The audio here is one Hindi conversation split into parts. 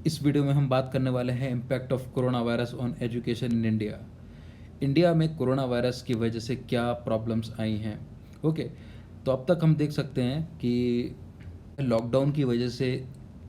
इस वीडियो में हम बात करने वाले हैं impact of corona virus on education in India. India में कोरोना वायरस की वजह से क्या प्रॉब्लम्स आई हैं। ओके, तो अब तक हम देख सकते हैं कि लॉकडाउन की वजह से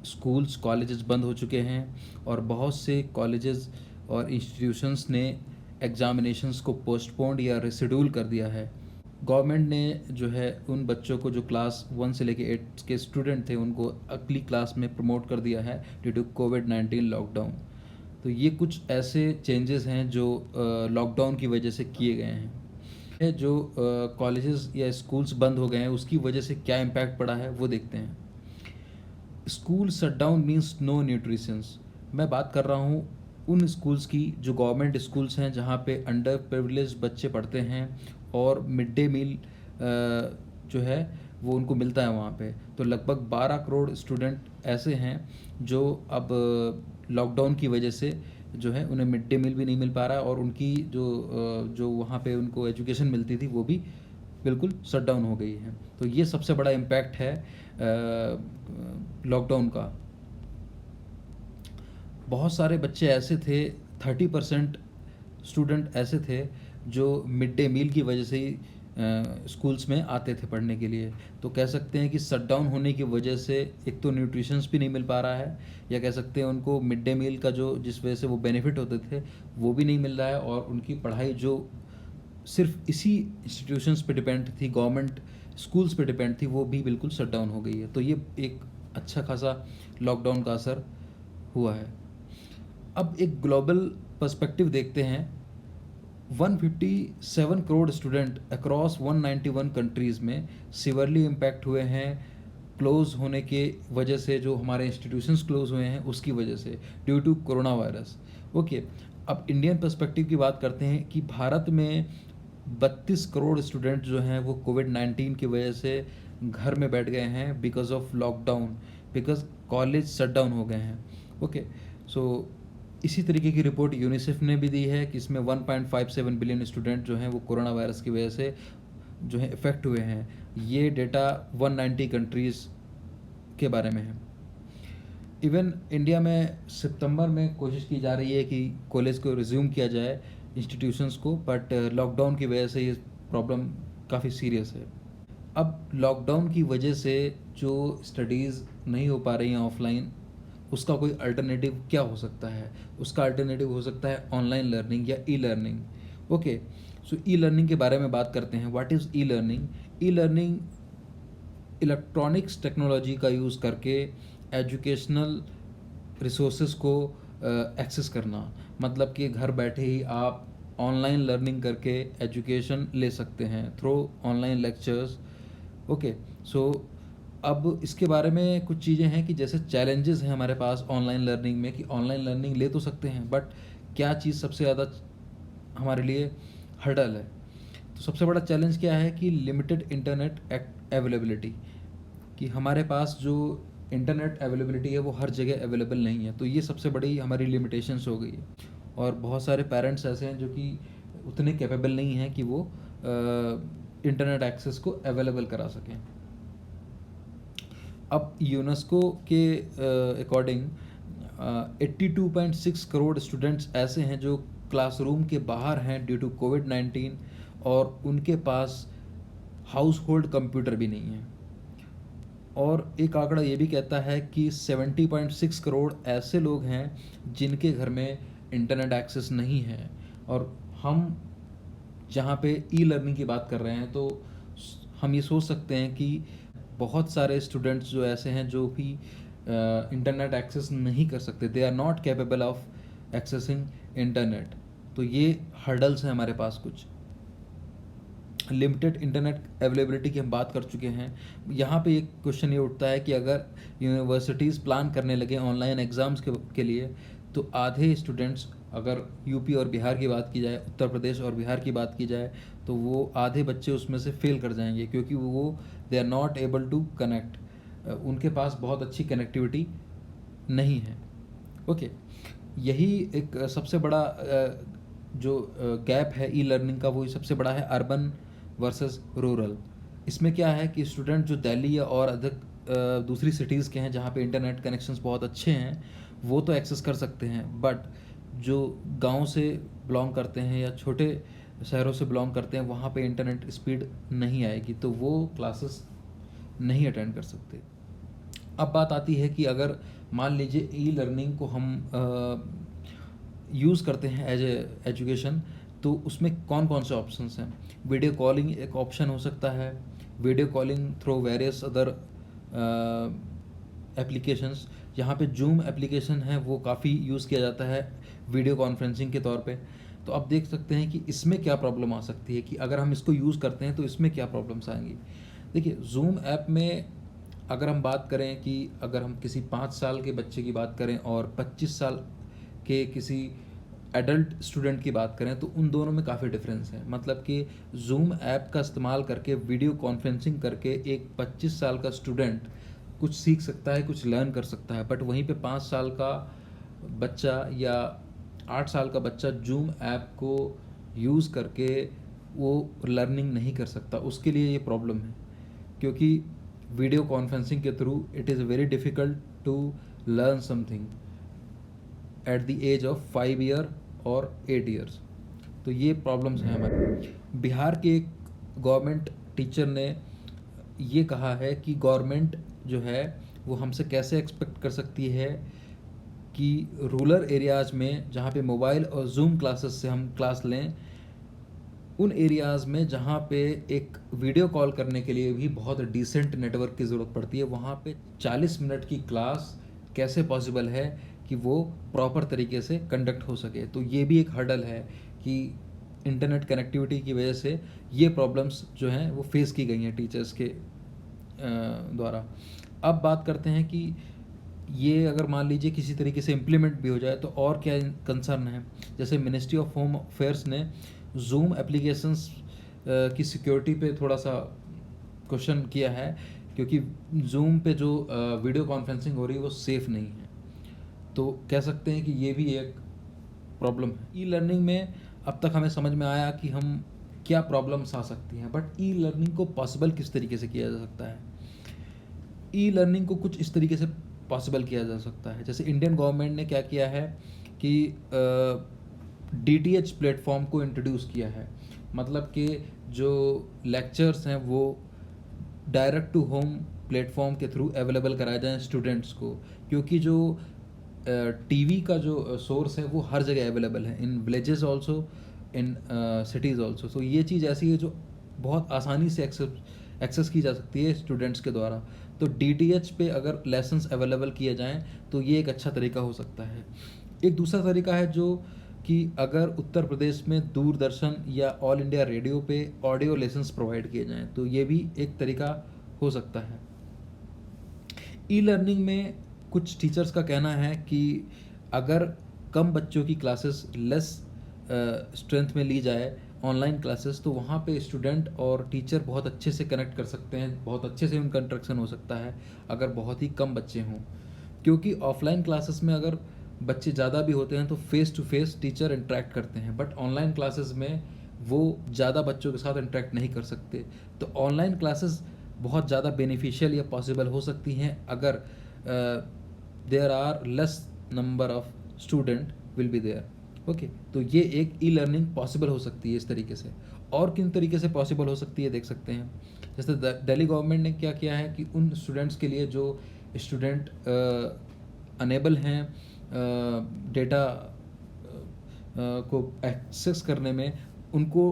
स्कूल्स कॉलेजेस बंद हो चुके हैं और बहुत से कॉलेजेस और इंस्टीट्यूशंस ने एग्ज़ामिनेशंस को पोस्टपोन्ड या रिशेड्यूल कर दिया है। गवर्नमेंट ने जो है उन बच्चों को जो क्लास 1 से लेके 8 के स्टूडेंट थे उनको अगली क्लास में प्रमोट कर दिया है ड्यू टू कोविड-19 लॉकडाउन। तो ये कुछ ऐसे चेंजेस हैं जो लॉकडाउन की वजह से किए गए हैं। ये जो कॉलेजेस या स्कूल्स बंद हो गए हैं उसकी वजह से क्या इम्पैक्ट पड़ा है वो देखते हैं। School shut down means no nutritions. मैं बात कर रहा हूँ उन स्कूल्स की जो गवर्नमेंट स्कूल्स हैं जहाँ पे अंडर प्रिविलेज बच्चे पढ़ते हैं और मिड डे मील जो है वो उनको मिलता है वहाँ पे। तो लगभग 12 करोड़ स्टूडेंट ऐसे हैं जो अब लॉकडाउन की वजह से जो है उन्हें मिड डे मील भी नहीं मिल पा रहा है और उनकी जो वहाँ पे उनको एजुकेशन मिलती थी वो भी बिल्कुल शट डाउन हो गई है। तो ये सबसे बड़ा इम्पैक्ट है लॉकडाउन का। बहुत सारे बच्चे ऐसे थे, 30% स्टूडेंट ऐसे थे जो मिड डे मील की वजह से ही स्कूल्स में आते थे पढ़ने के लिए। तो कह सकते हैं कि शट डाउन होने की वजह से एक तो न्यूट्रिशंस भी नहीं मिल पा रहा है, या कह सकते हैं उनको मिड डे मील का जो जिस वजह से वो बेनिफिट होते थे वो भी नहीं मिल रहा है, और उनकी पढ़ाई जो सिर्फ इसी इंस्टीट्यूशंस पे डिपेंड थी, गवर्नमेंट स्कूल्स पे डिपेंड थी, वो भी बिल्कुल शट डाउन हो गई है। तो ये एक अच्छा खासा लॉकडाउन का असर हुआ है। अब एक ग्लोबल पर्सपेक्टिव देखते हैं। 157 करोड़ स्टूडेंट अक्रॉस 191 कंट्रीज़ में सीवरली इम्पैक्ट हुए हैं क्लोज़ होने के वजह से, जो हमारे इंस्टीट्यूशंस क्लोज़ हुए हैं उसकी वजह से, due to corona virus. Okay, अब इंडियन पर्सपेक्टिव की बात करते हैं कि भारत में 32 करोड़ स्टूडेंट जो हैं वो कोविड-19 की वजह से घर में बैठ गए हैं because of lockdown, because college shut down हो गए हैं। ओके, सो इसी तरीके की रिपोर्ट यूनिसेफ ने भी दी है कि इसमें 1.57 बिलियन स्टूडेंट जो हैं वो कोरोना वायरस की वजह से जो है इफ़ेक्ट हुए हैं। ये डेटा 190 कंट्रीज़ के बारे में है। इवन इंडिया में सितंबर में कोशिश की जा रही है कि कॉलेज को रिज्यूम किया जाए इंस्टीट्यूशंस को, बट लॉकडाउन की वजह से ये प्रॉब्लम काफ़ी सीरियस है। अब लॉकडाउन की वजह से जो स्टडीज़ नहीं हो पा रही हैं ऑफलाइन, उसका कोई अल्टरनेटिव क्या हो सकता है? उसका अल्टरनेटिव हो सकता है ऑनलाइन लर्निंग या ई लर्निंग। ओके, सो ई लर्निंग के बारे में बात करते हैं। What is e learning? E learning electronics technology का यूज़ करके एजुकेशनल रिसोर्सेज को एक्सेस करना। मतलब कि घर बैठे ही आप ऑनलाइन लर्निंग करके एजुकेशन ले सकते हैं थ्रू ऑनलाइन लेक्चर्स। ओके, सो अब इसके बारे में कुछ चीज़ें हैं कि जैसे चैलेंजेस हैं हमारे पास ऑनलाइन लर्निंग में, कि ऑनलाइन लर्निंग ले तो सकते हैं बट क्या चीज़ सबसे ज़्यादा हमारे लिए हर्डल है। तो सबसे बड़ा चैलेंज क्या है कि लिमिटेड इंटरनेट अवेलेबिलिटी, कि हमारे पास जो इंटरनेट अवेलेबिलिटी है वो हर जगह अवेलेबल नहीं है। तो ये सबसे बड़ी हमारी लिमिटेशंस हो गई है, और बहुत सारे पेरेंट्स ऐसे हैं जो कि उतने कैपेबल नहीं हैं कि वो इंटरनेट एक्सेस को अवेलेबल करा सकें। अब यूनेस्को के अकॉर्डिंग 82.6 करोड़ स्टूडेंट्स ऐसे हैं जो क्लासरूम के बाहर हैं ड्यू टू कोविड-19, और उनके पास हाउस होल्ड कंप्यूटर भी नहीं है। और एक आंकड़ा ये भी कहता है कि 70.6 करोड़ ऐसे लोग हैं जिनके घर में इंटरनेट एक्सेस नहीं है। और हम जहाँ पे ई लर्निंग की बात कर रहे हैं तो हम ये सोच सकते हैं कि बहुत सारे स्टूडेंट्स जो ऐसे हैं जो भी इंटरनेट एक्सेस नहीं कर सकते, they are not capable of accessing internet. तो ये हर्डल्स हैं हमारे पास कुछ। लिमिटेड इंटरनेट अवेलेबिलिटी की हम बात कर चुके हैं। यहाँ पे एक क्वेश्चन ये उठता है कि अगर यूनिवर्सिटीज़ प्लान करने लगे ऑनलाइन एग्ज़ाम्स के लिए, तो आधे स्टूडेंट्स, अगर यूपी और बिहार की बात की जाए, उत्तर प्रदेश और बिहार की बात की जाए, तो वो आधे बच्चे उसमें से फेल कर जाएंगे क्योंकि वो they are not able to connect, उनके पास बहुत अच्छी कनेक्टिविटी नहीं है। ओके, यही एक सबसे बड़ा जो गैप है ई लर्निंग का, वो सबसे बड़ा है अर्बन वर्सेस रूरल। इसमें क्या है कि स्टूडेंट जो दिल्ली या और अधिक दूसरी सिटीज़ के हैं जहाँ पे इंटरनेट कनेक्शंस बहुत अच्छे हैं, वो तो एक्सेस कर सकते हैं, बट जो गांव से बिलोंग करते हैं या छोटे शहरों से बिलोंग करते हैं, वहाँ पे इंटरनेट स्पीड नहीं आएगी, तो वो क्लासेस नहीं अटेंड कर सकते। अब बात आती है कि अगर मान लीजिए ई लर्निंग को हम यूज़ करते हैं एज ए एजुकेशन, तो उसमें कौन कौन से ऑप्शंस हैं। वीडियो कॉलिंग एक ऑप्शन हो सकता है, video calling through various other applications. यहाँ पे जूम एप्लीकेशन है, वो काफ़ी यूज़ किया जाता है वीडियो कॉन्फ्रेंसिंग के तौर पे। तो आप देख सकते हैं कि इसमें क्या प्रॉब्लम आ सकती है, कि अगर हम इसको यूज़ करते हैं तो इसमें क्या प्रॉब्लम्स आएंगी। देखिए, जूम ऐप में अगर हम बात करें कि अगर हम किसी 5 साल के बच्चे की बात करें और 25 साल के किसी एडल्ट स्टूडेंट की बात करें, तो उन दोनों में काफ़ी डिफरेंस है। मतलब कि जूम ऐप का इस्तेमाल करके वीडियो कॉन्फ्रेंसिंग करके एक 25 साल का स्टूडेंट कुछ सीख सकता है, कुछ लर्न कर सकता है, बट वहीं पे 5 साल का बच्चा या 8 साल का बच्चा जूम ऐप को यूज़ करके वो लर्निंग नहीं कर सकता। उसके लिए ये प्रॉब्लम है, क्योंकि वीडियो कॉन्फ्रेंसिंग के through it is very difficult to learn something at the age of 5 year और 8 ईयर्स। तो ये प्रॉब्लम्स हैं हमारे। बिहार के एक गवर्नमेंट टीचर ने ये कहा है कि गवर्नमेंट जो है वो हमसे कैसे एक्सपेक्ट कर सकती है कि रूरल एरियाज़ में जहाँ पे मोबाइल और जूम क्लासेस से हम क्लास लें, उन एरियाज़ में जहाँ पे एक वीडियो कॉल करने के लिए भी बहुत डिसेंट नेटवर्क की ज़रूरत पड़ती है, वहाँ पे 40 मिनट की क्लास कैसे पॉसिबल है कि वो प्रॉपर तरीके से कंडक्ट हो सके। तो ये भी एक हर्डल है कि इंटरनेट कनेक्टिविटी की वजह से ये प्रॉब्लम्स जो हैं वो फेस की गई हैं टीचर्स के द्वारा। अब बात करते हैं कि ये अगर मान लीजिए किसी तरीके से इम्प्लीमेंट भी हो जाए तो और क्या कंसर्न है। जैसे मिनिस्ट्री ऑफ होम अफेयर्स ने जूम एप्लीकेशंस की सिक्योरिटी पे थोड़ा सा क्वेश्चन किया है, क्योंकि जूम पे जो वीडियो कॉन्फ्रेंसिंग हो रही है वो सेफ़ नहीं है। तो कह सकते हैं कि ये भी एक प्रॉब्लम है। ई लर्निंग में अब तक हमें समझ में आया कि हम क्या प्रॉब्लम्स आ सकती हैं, बट ई लर्निंग को पॉसिबल किस तरीके से किया जा सकता है। ई लर्निंग को कुछ इस तरीके से पॉसिबल किया जा सकता है। जैसे इंडियन गवर्नमेंट ने क्या किया है कि डीटीएच प्लेटफॉर्म को इंट्रोड्यूस किया है। मतलब कि जो लेक्चर्स हैं वो डायरेक्ट टू होम प्लेटफॉर्म के थ्रू अवेलेबल कराए जाएं स्टूडेंट्स को, क्योंकि जो टीवी का जो सोर्स है वो हर जगह अवेलेबल है, in villages also, in cities also. तो ये चीज़ ऐसी है जो बहुत आसानी से एक्सेस की जा सकती है स्टूडेंट्स के द्वारा। तो डीटीएच पे अगर लेसन्स अवेलेबल किए जाएं तो ये एक अच्छा तरीका हो सकता है। एक दूसरा तरीका है जो कि अगर उत्तर प्रदेश में दूरदर्शन या ऑल इंडिया रेडियो पे ऑडियो लेसन्स प्रोवाइड किए जाएं, तो ये भी एक तरीका हो सकता है। ई लर्निंग में कुछ टीचर्स का कहना है कि अगर कम बच्चों की क्लासेस लेस स्ट्रेंथ में ली जाए ऑनलाइन क्लासेस, तो वहाँ पे स्टूडेंट और टीचर बहुत अच्छे से कनेक्ट कर सकते हैं, बहुत अच्छे से उनका इंटरेक्शन हो सकता है अगर बहुत ही कम बच्चे हों। क्योंकि ऑफलाइन क्लासेस में अगर बच्चे ज़्यादा भी होते हैं तो face to face teacher interact करते हैं, बट ऑनलाइन क्लासेस में वो ज़्यादा बच्चों के साथ इंटरेक्ट नहीं कर सकते। तो ऑनलाइन क्लासेस बहुत ज़्यादा बेनिफिशियल या पॉसिबल हो सकती हैं अगर there are less number of student will be there. Okay, तो ये एक ई लर्निंग पॉसिबल हो सकती है इस तरीके से। और किन तरीके से पॉसिबल हो सकती है देख सकते हैं। जैसे दिल्ली गवर्नमेंट ने क्या किया है कि उन स्टूडेंट्स के लिए जो स्टूडेंट अनेबल हैं डेटा को एक्सेस करने में, उनको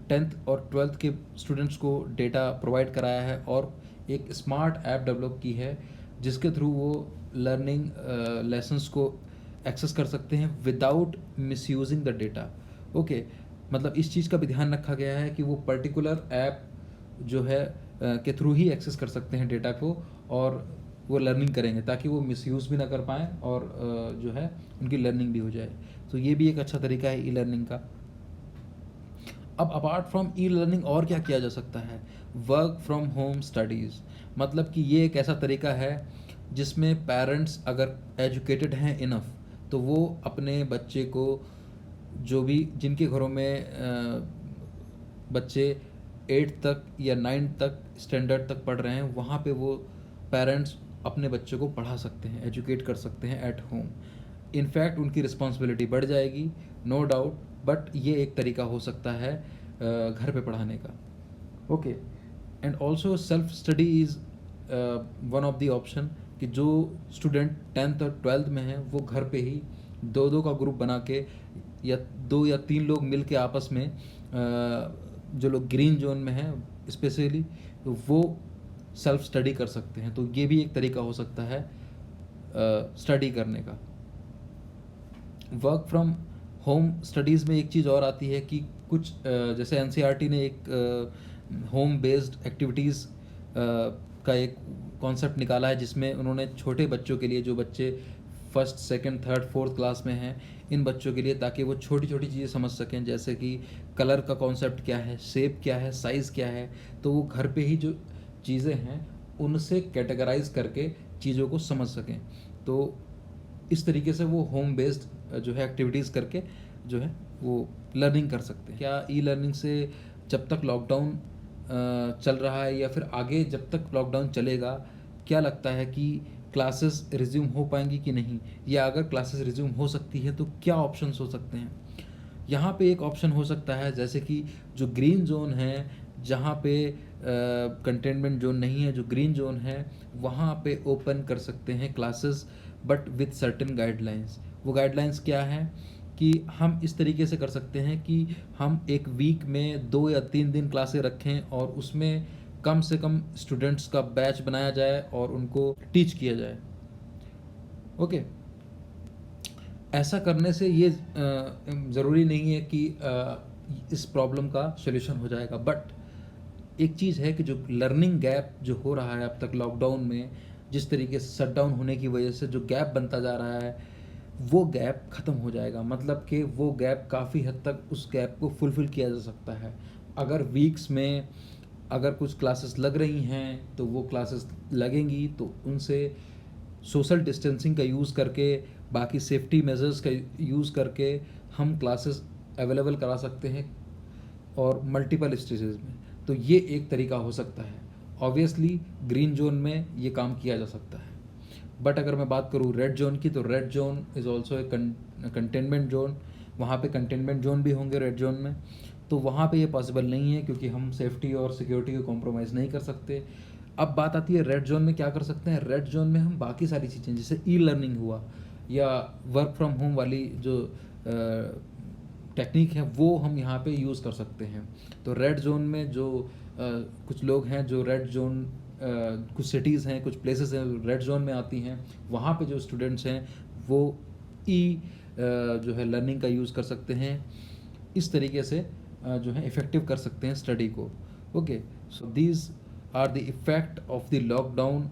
10th और 12th के स्टूडेंट्स को डेटा प्रोवाइड कराया है और एक स्मार्ट ऐप डेवलप की है जिसके थ्रू वो लर्निंग लेसन्स को एक्सेस कर सकते हैं without misusing the data. Okay, मतलब इस चीज़ का भी ध्यान रखा गया है कि वो पर्टिकुलर ऐप जो है के थ्रू ही एक्सेस कर सकते हैं डेटा को, और वो लर्निंग करेंगे ताकि वो मिसयूज़ भी ना कर पाएँ और जो है उनकी लर्निंग भी हो जाए। तो ये भी एक अच्छा तरीका है ई लर्निंग का। अब अपार्ट फ्रॉम ई लर्निंग और क्या किया जा सकता है। वर्क फ्रॉम होम स्टडीज़, मतलब कि ये एक ऐसा तरीका है जिसमें पेरेंट्स अगर एजुकेटेड हैं इनफ, तो वो अपने बच्चे को, जो भी जिनके घरों में बच्चे 8 तक या 9 तक स्टैंडर्ड तक पढ़ रहे हैं, वहाँ पे वो पेरेंट्स अपने बच्चे को पढ़ा सकते हैं, एजुकेट कर सकते हैं एट होम। इनफैक्ट उनकी रिस्पॉन्सिबिलिटी बढ़ जाएगी, नो डाउट, बट ये एक तरीका हो सकता है घर पे पढ़ाने का। Okay, and also self study is one of the option, कि जो स्टूडेंट 10th और 12th में हैं वो घर पे ही 2-2 का ग्रुप बना के या 2 या 3 लोग मिल के आपस में जो लोग ग्रीन जोन में हैं स्पेशली, तो वो सेल्फ स्टडी कर सकते हैं। तो ये भी एक तरीका हो सकता है स्टडी करने का। वर्क फ्रॉम होम स्टडीज़ में एक चीज़ और आती है कि कुछ जैसे एनसीईआरटी ने एक होम बेस्ड एक्टिविटीज़ का एक कॉन्सेप्ट निकाला है, जिसमें उन्होंने छोटे बच्चों के लिए, जो बच्चे 1st, 2nd, 3rd, 4th class में हैं, इन बच्चों के लिए, ताकि वो छोटी छोटी चीज़ें समझ सकें, जैसे कि कलर का कॉन्सेप्ट क्या है, शेप क्या है, साइज़ क्या है, तो वो घर पे ही जो चीज़ें हैं उनसे कैटेगराइज करके चीज़ों को समझ सकें। तो इस तरीके से वो होम बेस्ड जो है एक्टिविटीज़ करके जो है वो लर्निंग कर सकते हैं। क्या ई लर्निंग से जब तक लॉकडाउन चल रहा है या फिर आगे जब तक लॉकडाउन चलेगा, क्या लगता है कि क्लासेस रिज्यूम हो पाएंगी कि नहीं, या अगर क्लासेस रिज्यूम हो सकती है तो क्या ऑप्शंस हो सकते हैं? यहाँ पे एक ऑप्शन हो सकता है, जैसे कि जो ग्रीन जोन है, जहाँ पे कंटेनमेंट जोन नहीं है, जो ग्रीन जोन है वहाँ पे ओपन कर सकते हैं classes, but with certain guidelines. वो गाइडलाइंस क्या है कि हम इस तरीके से कर सकते हैं कि हम एक वीक में 2 या 3 दिन क्लासें रखें और उसमें कम से कम स्टूडेंट्स का बैच बनाया जाए और उनको टीच किया जाए। ओके, ऐसा करने से ये ज़रूरी नहीं है कि इस प्रॉब्लम का सॉल्यूशन हो जाएगा, बट एक चीज़ है कि जो लर्निंग गैप जो हो रहा है अब तक लॉकडाउन में, जिस तरीके से शटडाउन होने की वजह से जो गैप बनता जा रहा है, वो गैप ख़त्म हो जाएगा। मतलब कि वो गैप काफ़ी हद तक उस गैप को फुलफ़िल किया जा सकता है। अगर वीक्स में अगर कुछ क्लासेस लग रही हैं तो वो क्लासेस लगेंगी, तो उनसे सोशल डिस्टेंसिंग का यूज़ करके, बाकी सेफ्टी मेजर्स का यूज़ करके हम क्लासेस अवेलेबल करा सकते हैं और मल्टीपल स्टेजेस में। तो ये एक तरीका हो सकता है। ऑब्वियसली ग्रीन जोन में ये काम किया जा सकता है, बट अगर मैं बात करूँ रेड जोन की, तो red zone is also a containment zone. वहाँ पे कंटेनमेंट जोन भी होंगे रेड जोन में, तो वहाँ पे ये पॉसिबल नहीं है, क्योंकि हम सेफ्टी और सिक्योरिटी को कॉम्प्रोमाइज़ नहीं कर सकते। अब बात आती है रेड जोन में क्या कर सकते हैं। रेड जोन में हम बाकी सारी चीज़ें, जैसे ई लर्निंग हुआ या वर्क फ्रॉम होम वाली जो टेक्निक है, वो हम यहाँ पे यूज़ कर सकते हैं। तो रेड जोन में जो कुछ लोग हैं जो रेड जोन, कुछ सिटीज़ हैं, कुछ प्लेसेस हैं रेड जोन में आती हैं, वहाँ पे जो स्टूडेंट्स हैं वो ई जो है लर्निंग का यूज़ कर सकते हैं। इस तरीके से जो है इफ़ेक्टिव कर सकते हैं स्टडी को। Okay, so these are the effect of the lockdown.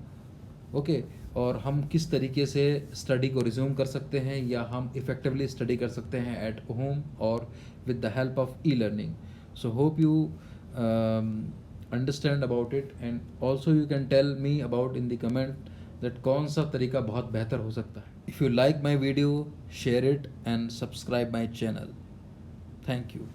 Okay, और हम किस तरीके से स्टडी को रिज्यूम कर सकते हैं, या हम इफ़ेक्टिवली स्टडी कर सकते हैं एट होम और with the help of e learning. So hope you understand about it, and also you can tell me about in the comment that कौन सा तरीका बहुत बेहतर हो सकता है। If you like my video, share it and subscribe my channel. Thank you.